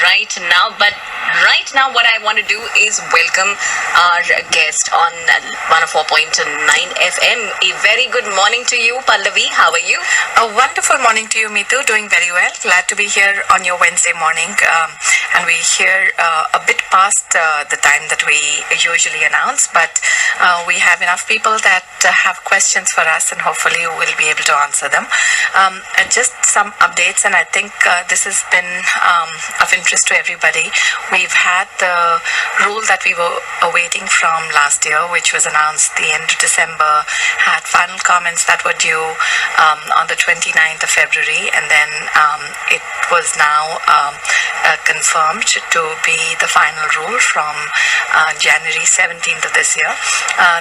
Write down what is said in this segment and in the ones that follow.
right now. But right now, what I want to do is welcome our guest on 104.9 FM. A very good morning to you, Pallavi. How are you? A wonderful morning to you, Mitu. Doing very well. Glad to be here on your Wednesday morning. And we here a bit past the time that we usually announce, but we have enough people that have questions for us, and hopefully we'll be able to answer them. Just some updates, and I think this has been of interest to everybody. We've had the rule that we were awaiting from last year, which was announced the end of December, had final comments that were due on the 29th of February, and then it was now confirmed to be the final rule from January 17th of this year.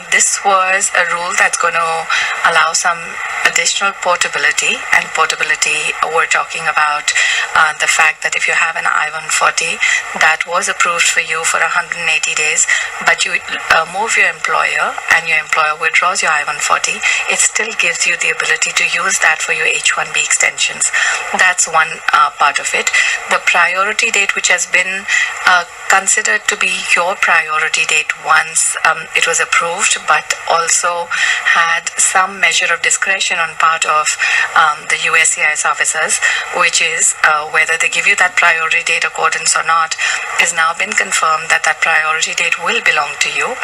This was a rule that's going to allow some additional portability, and portability, we're talking about the fact that if you have an I-140 that was approved for you for 180 days, but you move your employer and your employer withdraws your I-140, it still gives you the ability to use that for your H-1B extensions. That's one part of it. The priority date, which has been considered to be your priority date once it was approved, but also had some measure of discretion on part of the USCIS officers, which is whether they give you that priority date accordance or not, is now been confirmed that that priority date will belong to you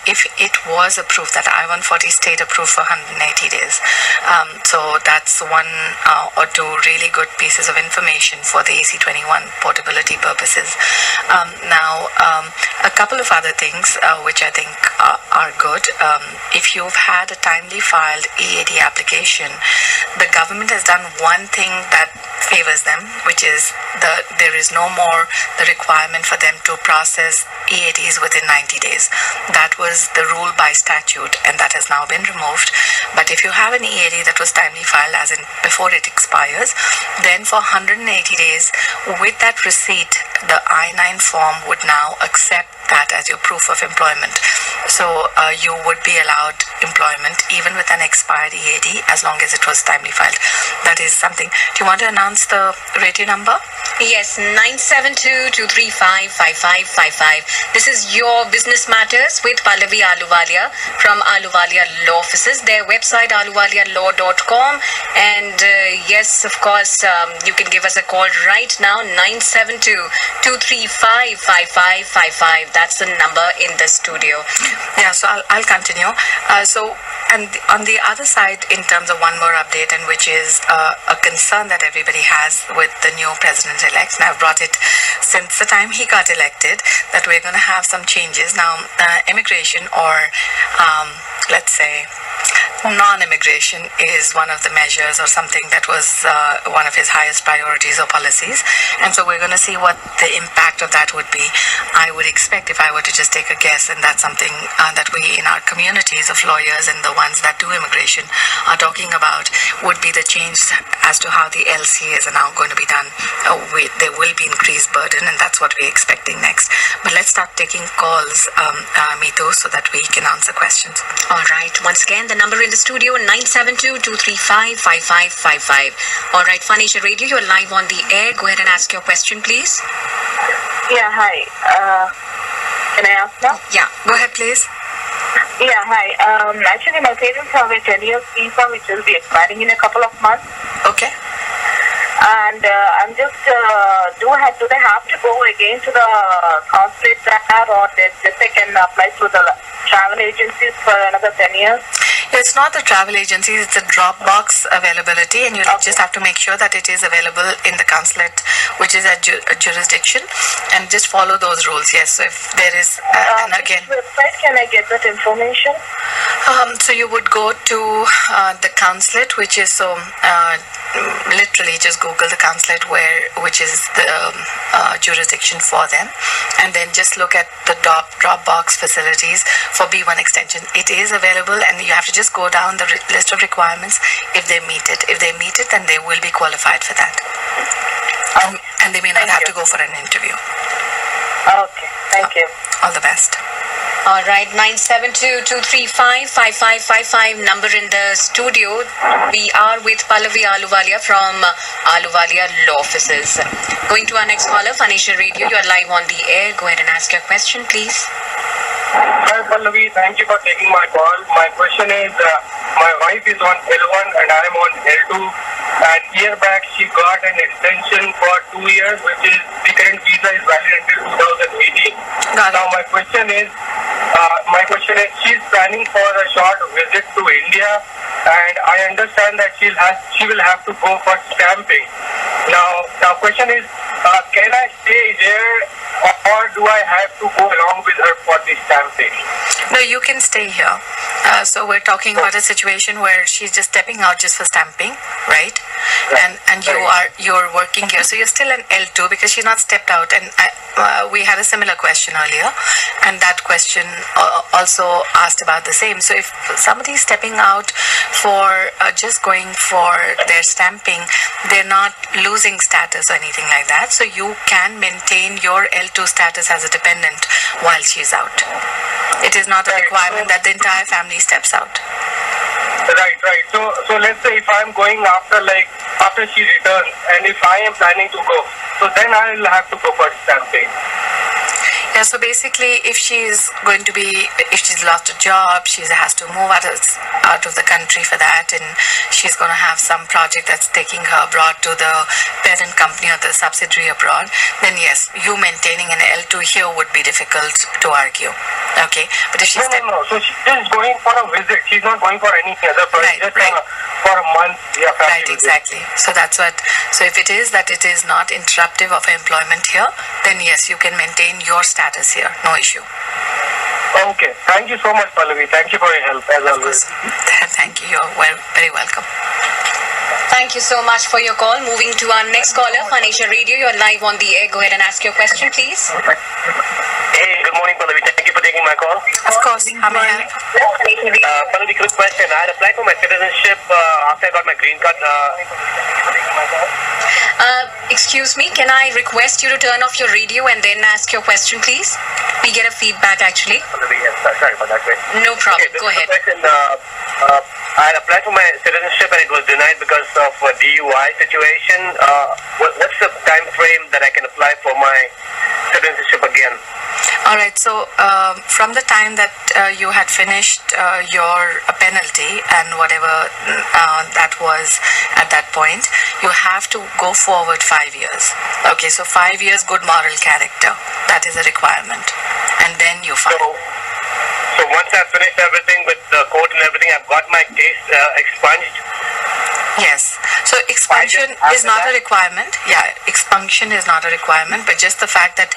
if it was approved, that I-140 stayed approved for 180 days. So that's one or two really good pieces of information for the AC-21 portability purposes. Now, a couple of other things which I think are good. If you've had a timely filed EAD application, the government has done one thing that favors them, which is there is no more the requirement for them to process EADs within 90 days. That was the rule by statute, and that has now been removed. But if you have an EAD that was timely filed, as in before it expires, then for 180 days, with that receipt, the I-9 form would now accept that as your proof of employment. So you would be allowed employment even with an expired EAD as long as it was timely filed. That is something. Do you want to announce the radio number? Yes, 972-235-5555. This is Your Business Matters with Pallavi Ahluwalia from Ahluwalia Law Offices. Their website, ahluwalialaw.com. And yes, of course, you can give us a call right now, 972-235-5555. That's the number in the studio. Yeah, so I'll continue. And on the other side, in terms of one more update, and which is a concern that everybody has with the new president-elect, and I've brought it since the time he got elected, that we're going to have some changes. Now, immigration, or let's say non-immigration, is one of the measures or something that was one of his highest priorities or policies. And so we're going to see what the impact of that would be. I would expect, if I were to just take a guess, and that's something that we in our communities of lawyers and the ones that do immigration are talking about, would be the change as to how the LCAs are now going to be done. There will be increased burden, and that's what we're expecting next. But let's start taking calls, Mitu, so that we can answer questions. All right. Once again, the number in the studio, 972-235-5555. All right, Fun Asia Radio, you're live on the air. Go ahead and ask your question, please. Yeah, hi. Can I ask now? Yeah, go ahead, please. Yeah, hi. Actually, my parents have a 10-year visa which will be expiring in a couple of months. Okay. And I'm just, do they have to go again to the consulate there, or they can apply through the travel agencies for another 10 years? It's not the travel agencies, it's the Dropbox availability, and you just have to make sure that it is available in the consulate, which is a jurisdiction, and just follow those rules. Yes, so if there is, and again, which website can I get that information? So you would go to the consulate, which is literally just Google the consulate which is the jurisdiction for them, and then just look at the Dropbox facilities for B1 extension. It is available, and you have to just go down the list of requirements if they meet it. If they meet it, then they will be qualified for that. And they may not have to go for an interview. Okay, thank you. All the best. All right, 972-235-5555 number in the studio. We are with Pallavi Ahluwalia from Ahluwalia Law Offices. Going to our next caller, Phanisha Radio. You are live on the air. Go ahead and ask your question, please. Hi Pallavi, thank you for taking my call. My question is, my wife is on L1 and I am on L2. And year back she got an extension for 2 years, which is the current visa is valid until 2018. Now my question is, she's planning for a short visit to India, and I understand that she will have to go for stamping. Now question is, can I stay there or do I have to go along with her for the stamping? No, you can stay here. So we're talking about a situation where she's just stepping out just for stamping, right? And you're working here, so you're still an L2 because she's not stepped out. And we had a similar question earlier, and that question also asked about the same. So if somebody's stepping out for just going for their stamping, they're not losing status or anything like that. So you can maintain your L2 status as a dependent while she's out. It is not a requirement that the entire family steps out. Right. So let's say if I'm going after she returns, and if I am planning to go, so then I will have to go for stamping. Yeah, so basically, if she's lost a job, she has to move out of the country for that, and she's going to have some project that's taking her abroad to the parent company or the subsidiary abroad, then yes, you maintaining an L2 here would be difficult to argue. Okay, but if she's No. So she's just going for a visit. She's not going for any other project. Right. For a month. Yeah, right, exactly. So that's what. So if it is that it is not interruptive of employment here, then yes, you can maintain your status here. No issue. Okay. Thank you so much, Pallavi. Thank you for your help as always. Thank you. You're very welcome. Thank you so much for your call. Moving to our next caller, Phanisha Radio. You're live on the air. Go ahead and ask your question, please. Hey, good morning, Pallavi. Thank you for taking my call. Of course. How may I help? Pallavi, quick question. I had applied for my citizenship after I got my green card. Excuse me, can I request you to turn off your radio and then ask your question, please? We get a feedback, actually. Pallavi, yes, sorry for that. No problem. Okay, Go ahead. Question, I had applied for my citizenship and it was denied because of a DUI situation. What's the time frame that I can apply for my citizenship again? All right. So from the time that you had finished your penalty and whatever that was at that point, you have to go forward 5 years. Okay. So 5 years good moral character. That is a requirement. And then you file. So once I've finished everything with the court and everything, I've got my case expunged. Yes. So expunction is not a requirement. Yeah, expunction is not a requirement, but just the fact that,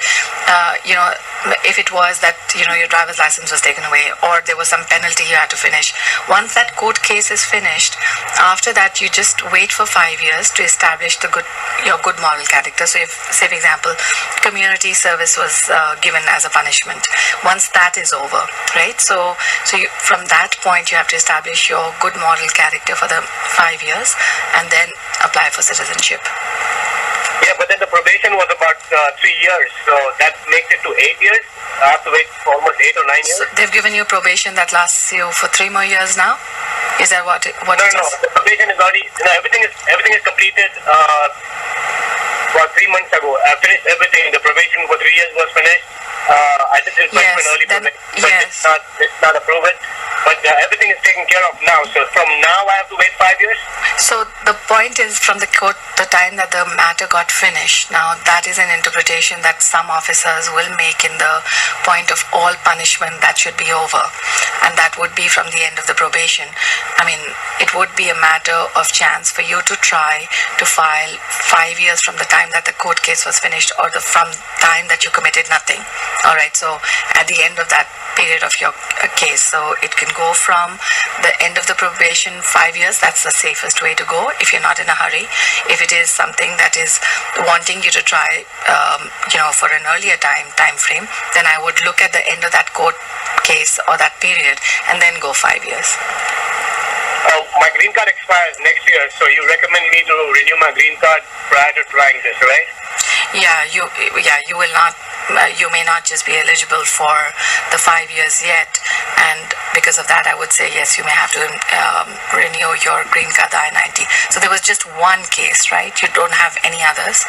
if it was that, your driver's license was taken away or there was some penalty you had to finish. Once that court case is finished, after that you just wait for 5 years to establish your good moral character. So if, say for example, community service was given as a punishment, once that is over, right? So from that point you have to establish your good moral character for the 5 years and then apply for citizenship. Yeah, but then the probation was about 3 years, so that makes it to 8 years. I have to wait for almost 8 or 9 years. So they've given you probation that lasts you for 3 more years now? Is that what it is? No, the probation is already, everything is completed about 3 months ago. I finished everything. The probation for 3 years was finished. I did request for an early probation, but it's not approved. But everything is taken care of now. So from now I have to wait 5 years? So the point is from the court, the time that the matter got finished. Now that is an interpretation that some officers will make in the point of all punishment that should be over. And that would be from the end of the probation. I mean, it would be a matter of chance for you to try to file 5 years from the time that the court case was finished or from time that you committed nothing. All right, so at the end of that period of your case, so it can go from the end of the probation 5 years. That's the safest way to go if you're not in a hurry. If it is something that is wanting you to try, for an earlier time frame, then I would look at the end of that court case or that period and then go 5 years. My green card expires next year, so you recommend me to renew my green card prior to trying this, right? Yeah, you will not you may not just be eligible for the 5 years yet, and because of that, I would say yes, you may have to renew your green card, the I-90. So there was just one case, right? You don't have any others?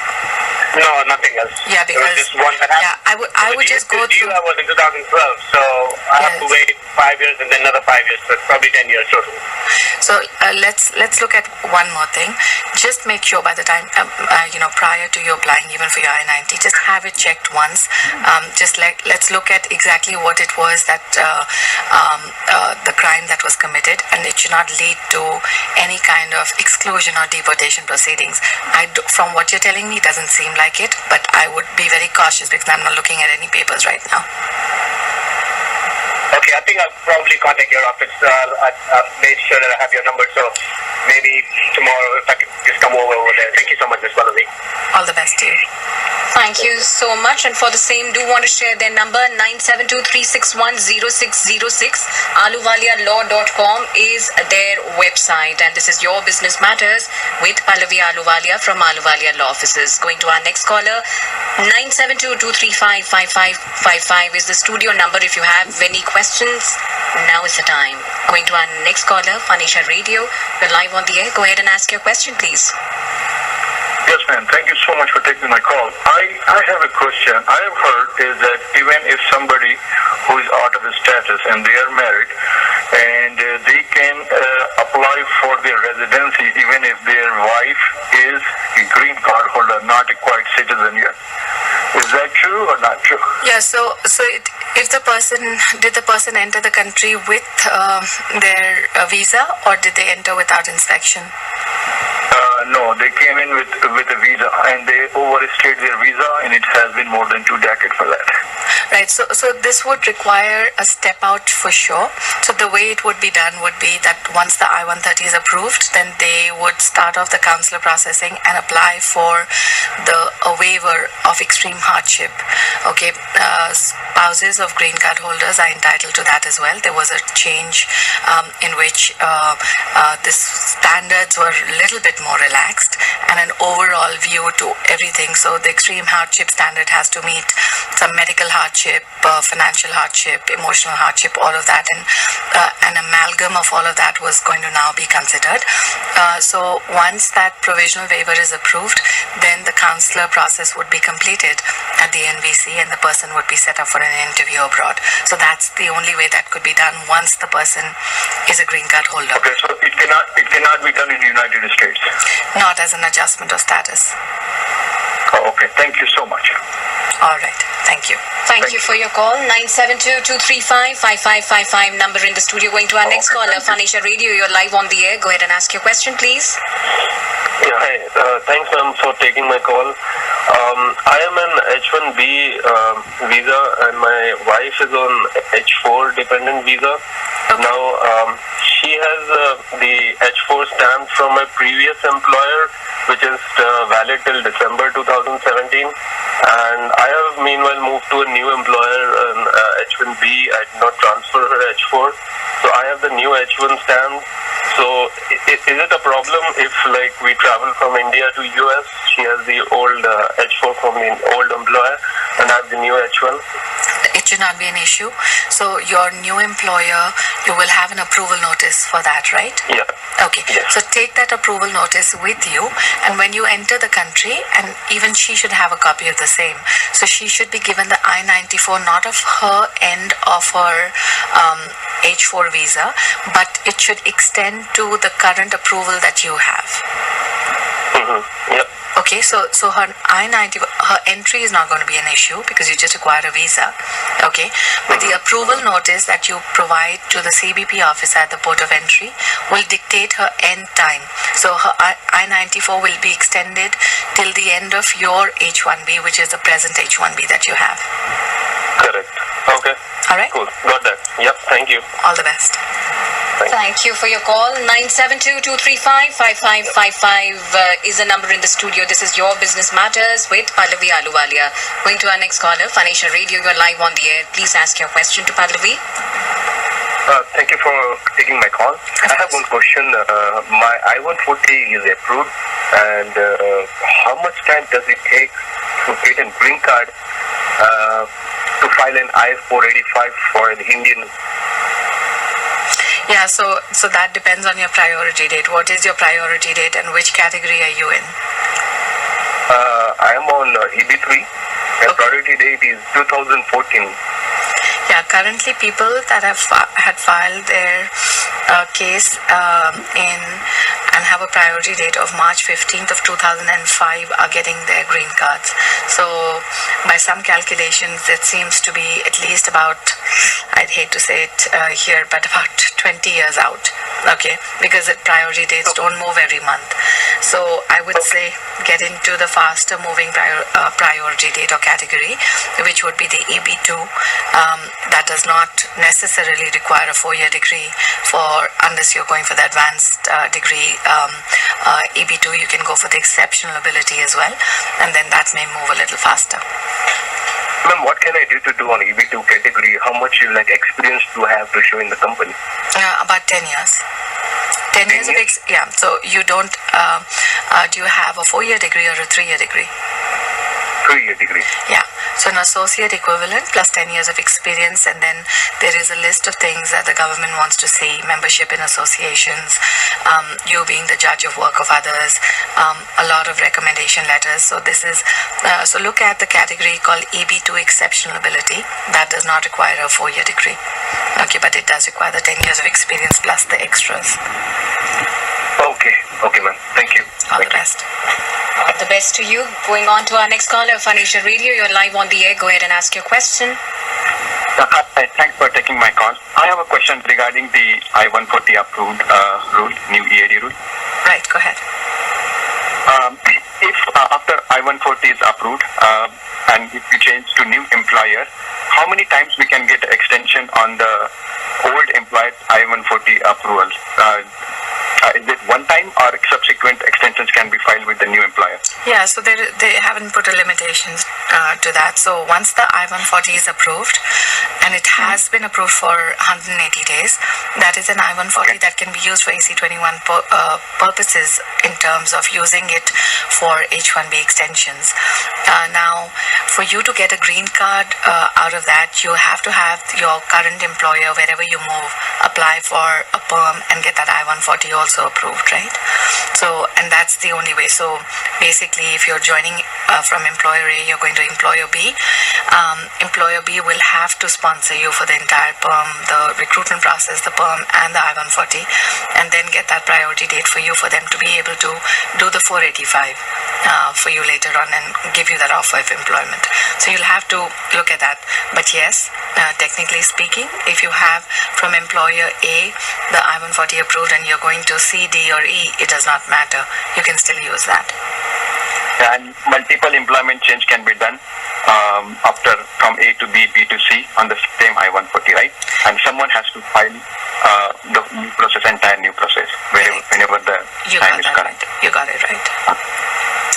No, nothing else. Yeah, because it was just one that happened. Yeah, I would just go through. I was in 2012, so I have to wait 5 years and then another 5 years, so it's probably 10 years total. So let's look at one more thing. Just make sure by the time prior to you applying even for your I-90, just have it checked once. Let's look at exactly what it was that the crime that was committed, and it should not lead to any kind of exclusion or deportation proceedings. From what you're telling me, it doesn't seem like it, but I would be very cautious because I'm not looking at any papers right now. Okay, I think I'll probably contact your office. I'll make sure that I have your number, so maybe tomorrow if I could just come over there. Thank you so much, Ms. Pallavi. All the best to you. Thank you so much. And for the same, do want to share their number, 972-361-0606. AluvaliaLaw.com is their website. And this is Your Business Matters with Pallavi Aluwalia from Aluwalia Law Offices. Going to our next caller, 972-235-5555 is the studio number if you have any questions. Now is the time. Going to our next caller, Phanisha Radio. You're live on the air. Go ahead and ask your question, please. Yes, ma'am. Thank you so much for taking my call. I have a question. I have heard is that even if somebody who is out of the status and they are married, and they can apply for their residency even if their wife is a green card holder, not a quite citizen yet. Is that true or not true? Yeah. If the person enter the country with their visa, or did they enter without inspection? No, they came in with a visa and they overstayed their visa, and it has been more than 2 decades for that. Right. So this would require a step out for sure. So the way it would be done would be that once the I-130 is approved, then they would start off the consular processing and apply for a waiver of extreme hardship. Okay. Spouses of green card holders are entitled to that as well. There was a change in which the standards were a little bit more relaxed, and an overall view to everything. So the extreme hardship standard has to meet some medical hardship, financial hardship, emotional hardship, all of that, and an amalgam of all of that was going to now be considered. So once that provisional waiver is approved, then the consular process would be completed at the NVC, and the person would be set up for an interview abroad. So that's the only way that could be done once the person is a green card holder. Okay, so it cannot be done in the United States. Not as an adjustment of status. Oh, okay. Thank you so much. All right. Thank you. Thank you for your call. 972-235-5555 number in the studio. Going to our next caller, Phanisha Radio. You're live on the air. Go ahead and ask your question, please. Yeah, hi. Thanks, ma'am, for taking my call. I am an H-1B visa, and my wife is on H-4 dependent visa. Okay. Now, she has the H-4 stamp from my previous employer, which is valid till December 2017. And I have meanwhile moved to a new employer on H-1B. I did not transfer her H-4. So I have the new H-1 stamp. So is it a problem if we travel from India to US, she has the old H-4 from the old employer and I have the new H-1? It should not be an issue. So your new employer, you will have an approval notice for that, right? Yeah. Okay. Yes. So take that approval notice with you, and when you enter the country, and even she should have a copy of the same. So she should be given the I-94, not of her end of her H-4 visa, but it should extend to the current approval that you have. Mm-hmm. Yep. Okay, so her I-90, her entry is not going to be an issue because you just acquired a visa. Okay, but the approval notice that you provide to the CBP officer at the port of entry will dictate her end time. So her I-94 will be extended till the end of your H-1B, which is the present H-1B that you have. Correct. Okay. All right. Cool. Got that. Yep. Thank you. All the best. Thank you for your call. 972-235-5555 is the number in the studio. This is Your Business Matters with Pallavi Aluwalia. Going to our next caller, Phanisha Radio. You're live on the air. Please ask your question to Pallavi. Thank you for taking my call. I have one question. My I-140 is approved, and how much time does it take to get a green card to file an I-485 for an Indian. Yeah, so that depends on your priority date. What is your priority date and which category are you in? I am on EB3. My priority date is 2014. Yeah, currently people that have had filed their case in and have a priority date of March 15th of 2005 are getting their green cards. So by some calculations, it seems to be at least about, I'd hate to say it here, but about 20 years out. Okay, because the priority dates don't move every month. So I would say get into the faster moving priority date or category, which would be the EB2. That does not necessarily require a 4-year degree unless you're going for the advanced degree. EB2, you can go for the exceptional ability as well, and then that may move a little faster. Ma'am, what can I do to do on EB2 category? How much experience do I have to show in the company? About 10 years. 10 years of yeah. So you don't. Do you have a 4-year degree or a 3-year degree? 3-year degree. Yeah. So an associate equivalent plus 10 years of experience, and then there is a list of things that the government wants to see: membership in associations, you being the judge of work of others, a lot of recommendation letters. So this is so look at the category called EB2 exceptional ability. That does not require a 4-year degree. Okay, but it does require the 10 years of experience plus the extras. Okay, ma'am. Thank you. All the best. All the best to you. Going on to our next caller, Phoenicia Radio. You're live on the air. Go ahead and ask your question. Hi, thanks for taking my call. I have a question regarding the I-140 approved rule, new EAD rule. Right, go ahead. If after I-140 is approved and if you change to new employer, how many times we can get extension on the old employer I-140 approval? Is it one time or subsequent extensions can be filed with the new employer? Yeah, so they haven't put a limitations to that. So once the I-140 is approved, and it has been approved for 180 days, that is an I-140 that can be used for AC-21 purposes in terms of using it for H-1B extensions. Now, for you to get a green card out of that, you have to have your current employer, wherever you move, apply for a perm and get that I-140 also approved, right? So, and that's the only way. So basically, if you're joining from employer A, you're going to employer B. Employer B will have to sponsor you for the entire perm, the recruitment process, the perm and the I-140, and then get that priority date for you for them to be able to do the 485 for you later on and give you that offer of employment. So you'll have to look at that. But yes, technically speaking, if you have from employer A the I-140 approved and you're going to C, D or E, it does not matter. You can still use that. And multiple employment change can be done after from A to B, B to C on the same I-140, right? And someone has to file the new process, entire new process, whenever the time is correct. You got it right.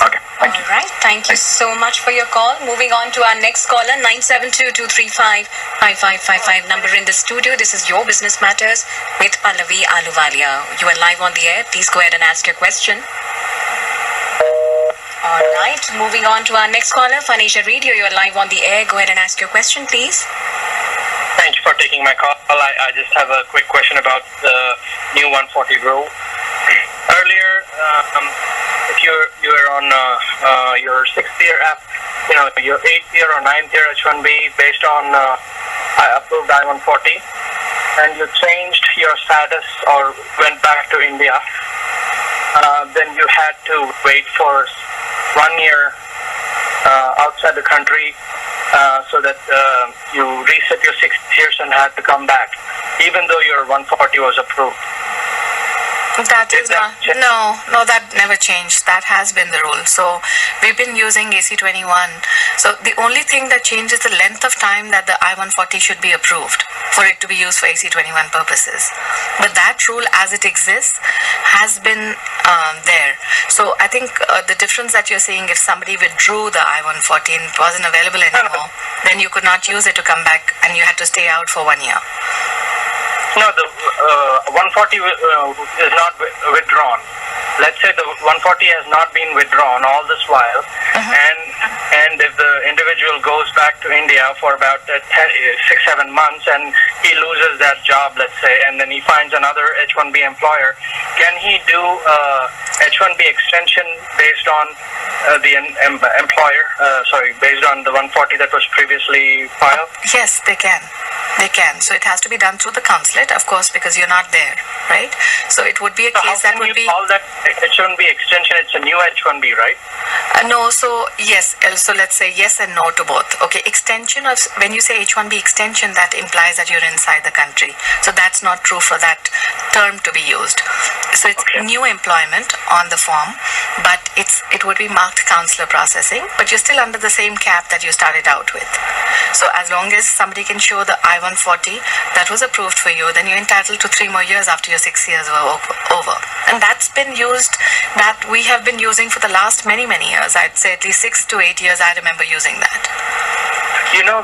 Okay, thank you. All right. Thank you so much for your call. Moving on to our next caller, 972-235-5555. Number in the studio. This is Your Business Matters with Pallavi Ahluwalia. You are live on the air. Please go ahead and ask your question. All right. Moving on to our next caller, Phoenicia Radio. You are live on the air. Go ahead and ask your question, please. Thanks for taking my call. I just have a quick question about the new 140 rule. Earlier, if you're on your 6th year app, your 8th year or 9th year H1B based on approved I-140, and you changed your status or went back to India, then you had to wait for 1 year outside the country so that you reset your 6 years and had to come back, even though your 140 was approved. That is not, no, that never changed. That has been the rule. So we've been using AC-21. So the only thing that changes the length of time that the I-140 should be approved for it to be used for AC-21 purposes. But that rule as it exists has been there. So I think the difference that you're seeing, if somebody withdrew the I-140 and it wasn't available anymore, then you could not use it to come back and you had to stay out for 1 year. No, the 140 is not withdrawn. Let's say the 140 has not been withdrawn all this while, and and if the individual goes back to India for about 6-7 months and he loses that job, let's say, and then he finds another H-1B employer, can he do H-1B extension based on based on the 140 that was previously filed? Yes, they can. They can. So it has to be done through the consulate, of course, because you're not there, right? So it would be a case that would be... How can you call that H-1B extension? It's a new H-1B, right? No, so yes. So let's say yes and no to both. Okay, extension of... When you say H-1B extension, that implies that you're inside the country. So that's not true for that term to be used. So it's new employment on the form, but it would be marked consular processing, but you're still under the same cap that you started out with. So as long as somebody can show the I-140 that was approved for you, then you're entitled to 3 more years after your 6 years were over. And that's been used, that we have been using for the last many, many years. I'd say at least 6 to 8 years I remember using that. You know,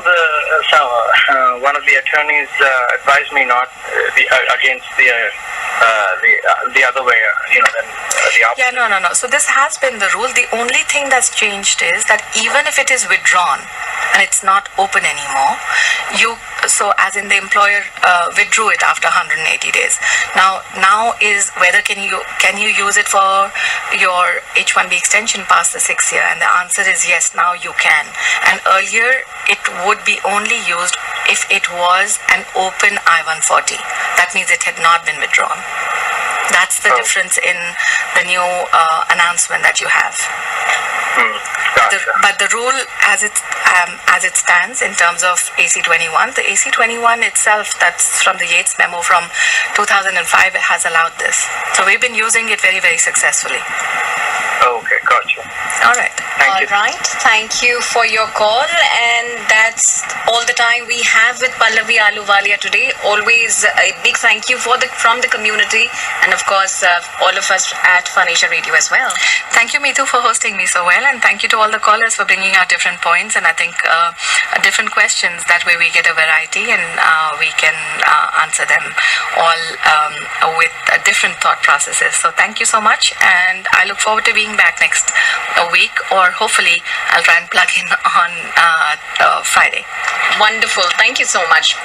one of the attorneys advised me not against the other way, the opposite. Yeah, no. So this has been the rule. The only thing that's changed is that even if it is withdrawn and it's not open anymore, so as in the employer withdrew it after 180 days. Now is whether can you use it for your H-1B extension past the 6th year, and the answer is yes. Now you can. And earlier it would be only used if it was an open I-140. That means it had not been withdrawn. That's the difference in the new announcement that you have. But the rule as it stands in terms of AC-21, the AC-21 itself, that's from the Yates memo from 2005, has allowed this. So we've been using it very, very successfully. Okay, gotcha. All right. All right. Thank you for your call. And that's all the time we have with Pallavi Ahluwalia today. Always a big thank you from the community and, of course, all of us at Fun Asia Radio as well. Thank you, Meetu, for hosting me so well. And thank you to all the callers for bringing out different points and I think different questions. That way we get a variety and we can answer them all with different thought processes. So thank you so much. And I look forward to being back next week, or hopefully I'll try and plug in on Friday. Wonderful. Thank you so much.